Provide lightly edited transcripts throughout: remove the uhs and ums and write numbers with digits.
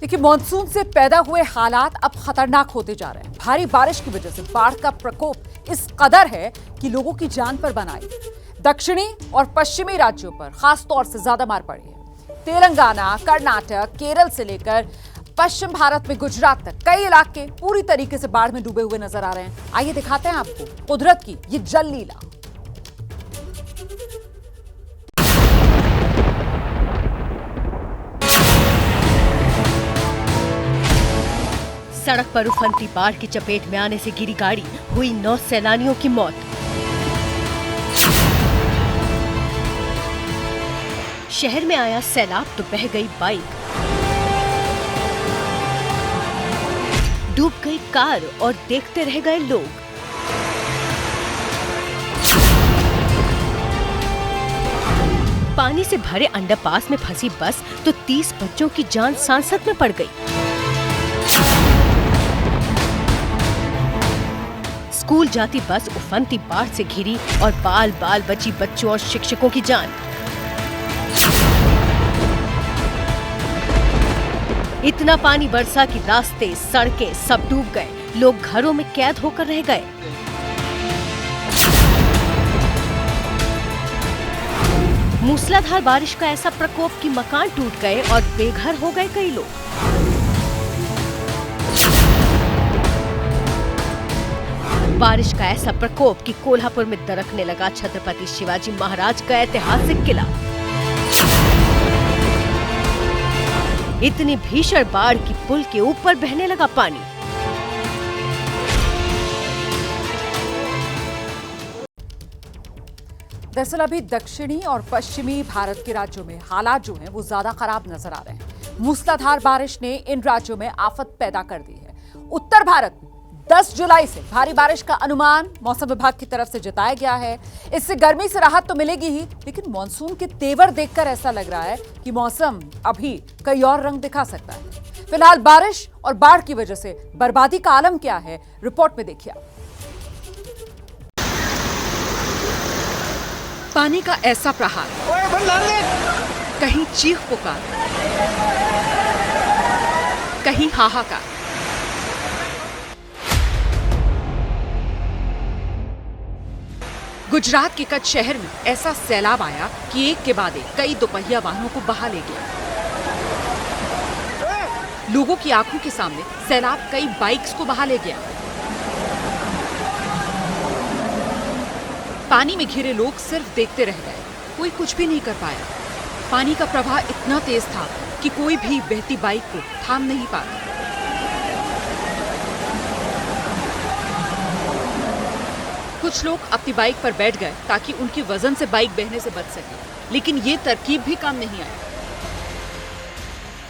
देखिए, मानसून से पैदा हुए हालात अब खतरनाक होते जा रहे हैं। भारी बारिश की वजह से बाढ़ का प्रकोप इस कदर है कि लोगों की जान पर बन आई। दक्षिणी और पश्चिमी राज्यों पर खासतौर से ज्यादा मार पड़ी है। तेलंगाना, कर्नाटक, केरल से लेकर पश्चिम भारत में गुजरात तक कई इलाके पूरी तरीके से बाढ़ में डूबे हुए नजर आ रहे हैं। आइए दिखाते हैं आपको कुदरत की ये जल लीला। सड़क पर उफनती बाढ़ की चपेट में आने से गिरी गाड़ी, हुई 9 सैलानियों की मौत। शहर में आया सैलाब तो बह गई बाइक, डूब गई कार और देखते रह गए लोग। पानी से भरे अंडरपास में फंसी बस तो 30 बच्चों की जान सांसत में पड़ गई। स्कूल जाती बस उफनती बाढ़ से घिरी और बाल बाल बची बच्चों और शिक्षकों की जान। इतना पानी बरसा कि रास्ते, सड़कें सब डूब गए। लोग घरों में कैद होकर रह गए। मूसलाधार बारिश का ऐसा प्रकोप कि मकान टूट गए और बेघर हो गए कई लोग। बारिश का ऐसा प्रकोप कि कोल्हापुर में दरकने लगा छत्रपति शिवाजी महाराज का ऐतिहासिक किला। इतनी भीषण बाढ़ की पुल के ऊपर बहने लगा पानी। दरअसल अभी दक्षिणी और पश्चिमी भारत के राज्यों में हालात जो हैं वो ज्यादा खराब नजर आ रहे हैं। मूसलाधार बारिश ने इन राज्यों में आफत पैदा कर दी है। उत्तर भारत में 10 जुलाई से भारी बारिश का अनुमान मौसम विभाग की तरफ से जताया गया है। इससे गर्मी से राहत तो मिलेगी ही, लेकिन मॉनसून के तेवर देखकर ऐसा लग रहा है कि मौसम अभी कई और रंग दिखा सकता है। फिलहाल बारिश और बाढ़ की वजह से बर्बादी का आलम क्या है, रिपोर्ट में देखिए। पानी का ऐसा प्रहार, कहीं चीख पुकार, कहीं हाहाकार। गुजरात के कच्छ शहर में ऐसा सैलाब आया कि एक के बाद एक कई दोपहिया वाहनों को बहा ले गया। लोगों की आंखों के सामने सैलाब कई बाइक्स को बहा ले गया। पानी में घिरे लोग सिर्फ देखते रह गए, कोई कुछ भी नहीं कर पाया। पानी का प्रवाह इतना तेज था कि कोई भी बहती बाइक को थाम नहीं पाता। कुछ लोग अपनी बाइक पर बैठ गए ताकि उनके वजन से बाइक बहने से बच सके, लेकिन ये तरकीब भी काम नहीं आई।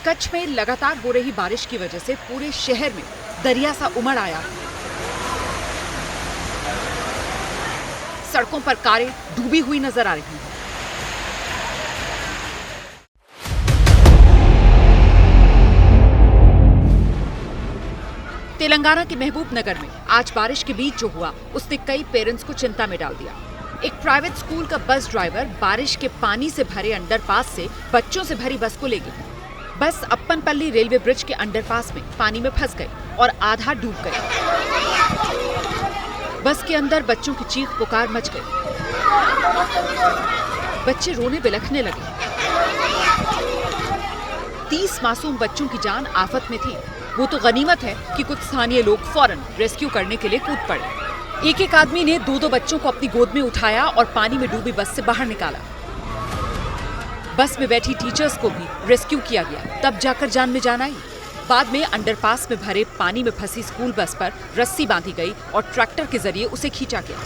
कच्छ में लगातार हो रही बारिश की वजह से पूरे शहर में दरिया सा उमड़ आया। सड़कों पर कारें डूबी हुई नजर आ रही हैं। तेलंगाना के महबूब नगर में आज बारिश के बीच जो हुआ उसने कई पेरेंट्स को चिंता में डाल दिया। एक प्राइवेट स्कूल का बस ड्राइवर बारिश के पानी से भरे अंडरपास से बच्चों से भरी बस को ले गई। बस अप्पनपल्ली रेलवे ब्रिज के अंडरपास में पानी में फंस गई और आधा डूब गई। बस के अंदर बच्चों की चीख पुकार मच गई। बच्चे रोने बिलखने लगे। 30 मासूम बच्चों की जान आफत में थी। वो तो गनीमत है कि कुछ स्थानीय लोग फौरन रेस्क्यू करने के लिए कूद पड़े। एक आदमी ने 2 बच्चों को अपनी गोद में उठाया और पानी में डूबी बस से बाहर निकाला। बस में बैठी टीचर्स को भी रेस्क्यू किया गया, तब जाकर जान में जान आई। बाद में अंडरपास में भरे पानी में फंसी स्कूल बस पर रस्सी बांधी गई और ट्रैक्टर के जरिए उसे खींचा गया।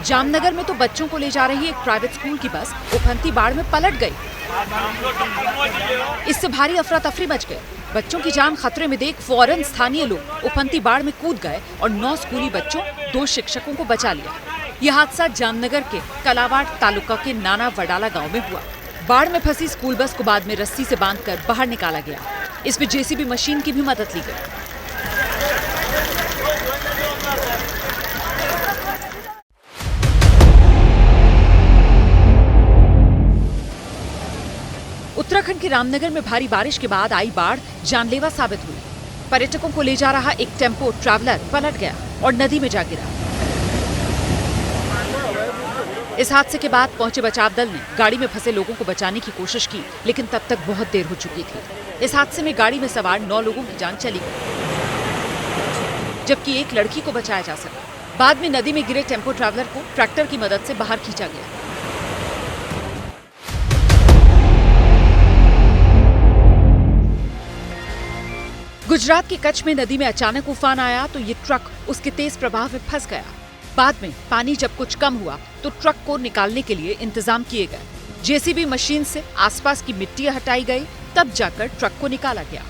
जामनगर में तो बच्चों को ले जा रही एक प्राइवेट स्कूल की बस उफनती बाढ़ में पलट गई। इससे भारी अफरा तफरी मच गई। बच्चों की जान खतरे में देख फौरन स्थानीय लोग उफनती बाढ़ में कूद गए और 9 स्कूली बच्चों, 2 शिक्षकों को बचा लिया। यह हादसा जामनगर के कलावाड़ तालुका के नाना वडाला गांव में हुआ। बाढ़ में फंसी स्कूल बस को बाद में रस्सी से बांधकर बाहर निकाला गया। इसमें जेसीबी मशीन की भी मदद ली गई। उत्तराखंड के रामनगर में भारी बारिश के बाद आई बाढ़ जानलेवा साबित हुई। पर्यटकों को ले जा रहा एक टेम्पो ट्रैवलर पलट गया और नदी में जा गिरा। इस हादसे के बाद पहुंचे बचाव दल ने गाड़ी में फंसे लोगों को बचाने की कोशिश की, लेकिन तब तक बहुत देर हो चुकी थी। इस हादसे में गाड़ी में सवार 9 लोगों की जान चली गई, जबकि एक लड़की को बचाया जा सका। बाद में नदी में गिरे टेम्पो ट्रैवलर को ट्रैक्टर की मदद से बाहर खींचा गया। गुजरात के कच्छ में नदी में अचानक उफान आया तो ये ट्रक उसके तेज प्रवाह में फंस गया। बाद में पानी जब कुछ कम हुआ तो ट्रक को निकालने के लिए इंतजाम किए गए। जेसीबी मशीन से आसपास की मिट्टी हटाई गई, तब जाकर ट्रक को निकाला गया।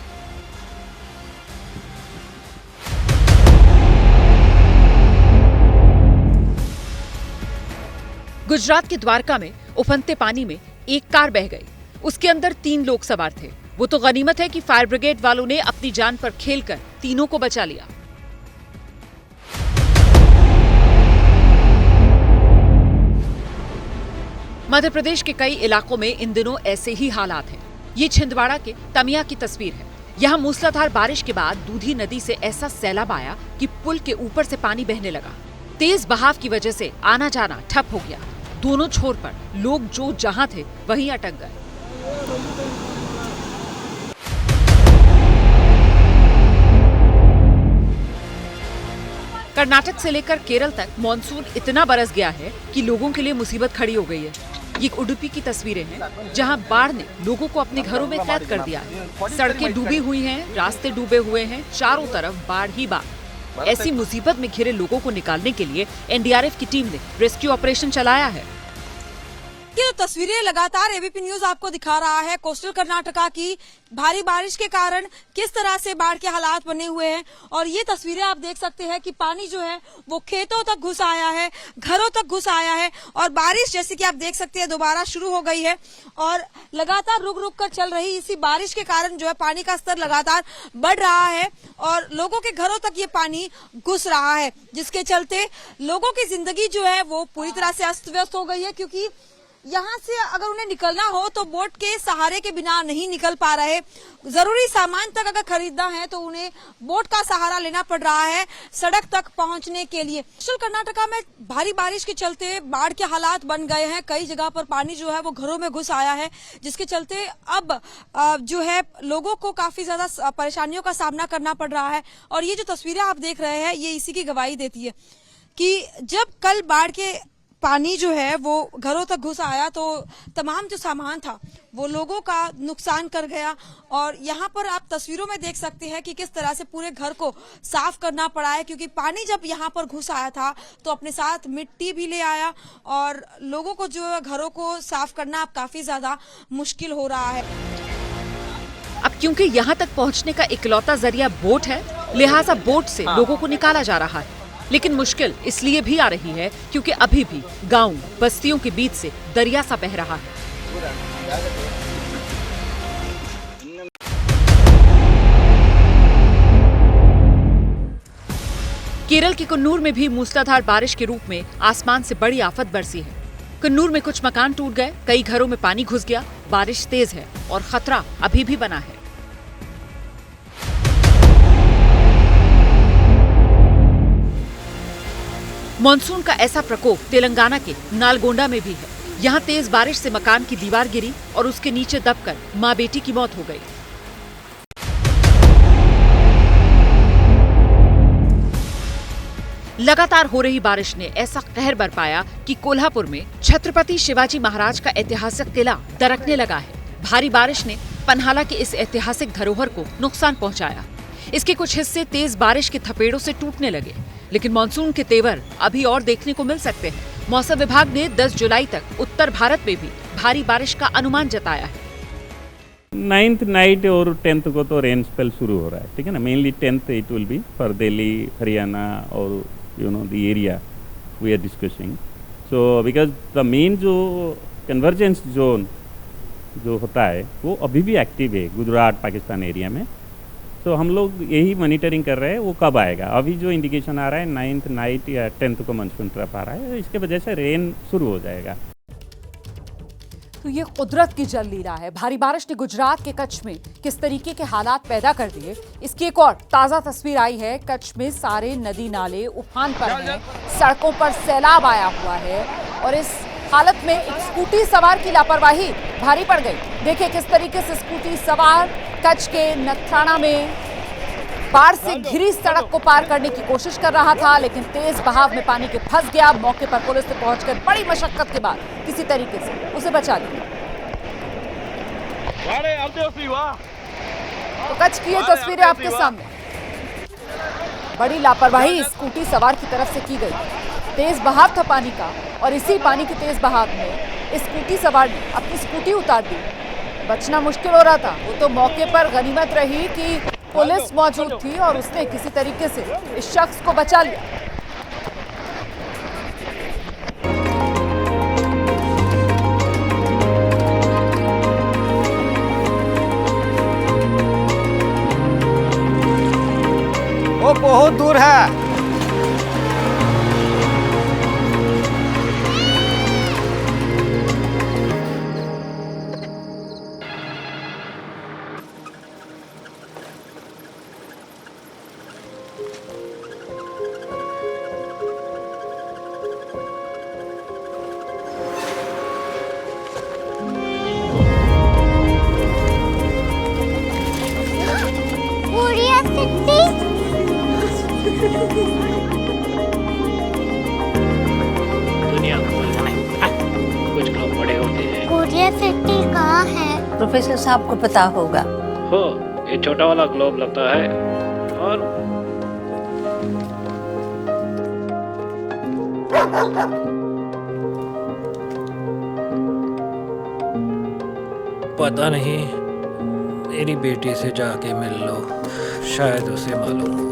गुजरात के द्वारका में उफनते पानी में एक कार बह गई। उसके अंदर 3 लोग सवार थे। वो तो गनीमत है कि फायर ब्रिगेड वालों ने अपनी जान पर खेलकर तीनों को बचा लिया। मध्य प्रदेश के कई इलाकों में इन दिनों ऐसे ही हालात हैं। ये छिंदवाड़ा के तमिया की तस्वीर है। यहाँ मूसलाधार बारिश के बाद दूधी नदी से ऐसा सैलाब आया कि पुल के ऊपर से पानी बहने लगा। तेज बहाव की वजह से आना जाना ठप हो गया। दोनों छोर पर लोग जो जहां थे वहीं अटक गए। कर्नाटक से लेकर केरल तक मॉनसून इतना बरस गया है कि लोगों के लिए मुसीबत खड़ी हो गई है। ये उडुपी की तस्वीरें हैं, जहां बाढ़ ने लोगों को अपने घरों में कैद कर दिया है। सड़कें डूबी हुई हैं, रास्ते डूबे हुए हैं, चारों तरफ बाढ़ ही बाढ़। ऐसी मुसीबत में घिरे लोगों को निकालने के लिए एनडीआरएफ की टीम ने रेस्क्यू ऑपरेशन चलाया है। ये तो तस्वीरें लगातार एबीपी न्यूज आपको दिखा रहा है कोस्टल कर्नाटका की भारी बारिश के कारण किस तरह से बाढ़ के हालात बने हुए हैं। और ये तस्वीरें आप देख सकते हैं कि पानी जो है वो खेतों तक घुस आया है, घरों तक घुस आया है। और बारिश जैसे कि आप देख सकते हैं दोबारा शुरू हो गई है और लगातार रुक रुक कर चल रही इसी बारिश के कारण जो है पानी का स्तर लगातार बढ़ रहा है और लोगों के घरों तक ये पानी घुस रहा है, जिसके चलते लोगों की जिंदगी जो है वो पूरी तरह से अस्त व्यस्त हो गई है। क्योंकि यहाँ से अगर उन्हें निकलना हो तो बोट के सहारे के बिना नहीं निकल पा रहे। जरूरी सामान तक अगर खरीदना है तो उन्हें बोट का सहारा लेना पड़ रहा है सड़क तक पहुंचने के लिए। कोस्टल कर्नाटका में भारी बारिश के चलते बाढ़ के हालात बन गए हैं। कई जगह पर पानी जो है वो घरों में घुस आया है, जिसके चलते अब जो है लोगों को काफी ज्यादा परेशानियों का सामना करना पड़ रहा है। और ये जो तस्वीरें आप देख रहे हैं ये इसी की गवाही देती है कि जब कल बाढ़ के पानी जो है वो घरों तक घुस आया तो तमाम जो सामान था वो लोगों का नुकसान कर गया। और यहाँ पर आप तस्वीरों में देख सकते हैं कि किस तरह से पूरे घर को साफ करना पड़ा है, क्योंकि पानी जब यहाँ पर घुस आया था तो अपने साथ मिट्टी भी ले आया और लोगों को जो है घरों को साफ करना अब काफी ज्यादा मुश्किल हो रहा है। अब क्योंकि यहाँ तक पहुँचने का इकलौता जरिया बोट है, लिहाजा बोट से लोगों को निकाला जा रहा है। लेकिन मुश्किल इसलिए भी आ रही है क्योंकि अभी भी गांव बस्तियों के बीच से दरिया सा बह रहा है। केरल के कन्नूर में भी मूसलाधार बारिश के रूप में आसमान से बड़ी आफत बरसी है। कन्नूर में कुछ मकान टूट गए, कई घरों में पानी घुस गया। बारिश तेज है और खतरा अभी भी बना है। मॉनसून का ऐसा प्रकोप तेलंगाना के नालगोंडा में भी है। यहाँ तेज बारिश से मकान की दीवार गिरी और उसके नीचे दबकर माँ बेटी की मौत हो गई। लगातार हो रही बारिश ने ऐसा कहर बरपाया कि कोल्हापुर में छत्रपति शिवाजी महाराज का ऐतिहासिक किला दरकने लगा है। भारी बारिश ने पन्हाला के इस ऐतिहासिक धरोहर को नुकसान पहुंचाया। इसके कुछ हिस्से तेज बारिश के थपेड़ों से टूटने लगे। लेकिन मानसून के तेवर अभी और देखने को मिल सकते हैं। मौसम विभाग ने 10 जुलाई तक उत्तर भारत में भी भारी बारिश का अनुमान जताया है। 9th नाइट और 10th को तो रेन स्पेल शुरू हो रहा है, ठीक है ना। Mainly 10th it will be for Delhi, Haryana और you know the area we are discussing. So because the main जो कन्वर्जेंस जोन जो होता है वो अभी भी एक्टिव है गुजरात पाकिस्तान एरिया में। तो हम लोग यही मॉनिटरिंग कर रहे हैं वो कब आएगा। अभी जो इंडिकेशन आ रहा है 9th नाइट या 10th को मानसून ट्रफ आ रहा है, इसके वजह से रेन शुरू हो जाएगा। तो ये कुदरत की जल लीला है। भारी बारिश ने गुजरात के कच्छ में किस तरीके के हालात पैदा कर दिए, इसकी एक और ताजा तस्वीर आई है। कच्छ में सारे नदी नाले उफान पर हैं, सड़कों पर सैलाब आया हुआ है और इस हालत में एक स्कूटी सवार की लापरवाही भारी पड़ गई। देखिए किस तरीके से स्कूटी सवार कच्छ के नथाणा में बाढ़ से घिरी सड़क को पार करने की कोशिश कर रहा था, लेकिन तेज बहाव में पानी के फंस गया। मौके पर पुलिस ने पहुंचकर बड़ी मशक्कत के बाद किसी तरीके से उसे बचा लिया। तो कच्छ की ये तस्वीरें आपके सामने। बड़ी लापरवाही स्कूटी सवार की तरफ से की गई। तेज बहाव था पानी का और इसी पानी के तेज बहाव में इस स्कूटी सवार ने अपनी स्कूटी उतार दी। बचना मुश्किल हो रहा था। वो तो मौके पर गनीमत रही कि पुलिस मौजूद थी और उसने किसी तरीके से इस शख्स को बचा लिया। वो बहुत दूर है। दुनिया कुछ लोग बड़े होते हैं। कोरिया सिटी कहाँ है? प्रोफेसर साहब को पता होगा। हो ये छोटा वाला ग्लोब लगता है और पता नहीं, मेरी बेटी से जाके मिल लो, शायद उसे मालूम हो।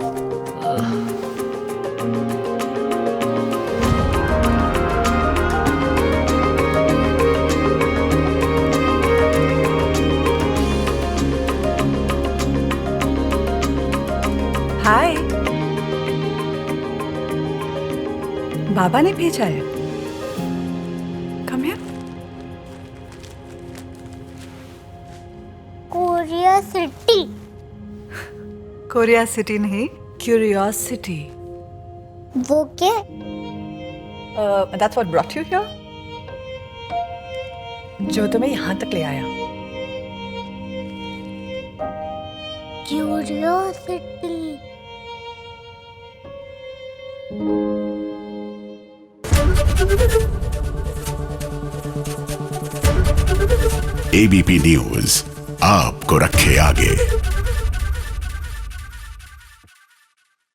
हाय, बाबा ने भेजा है। Come here. Korea city. Korea city नहीं, क्यूरियोसिटी। वो क्या? That's what brought you here? जो तुम्हें यहाँ तक ले आया। क्यूरियोसिटी। एबीपी न्यूज आपको रखे आगे।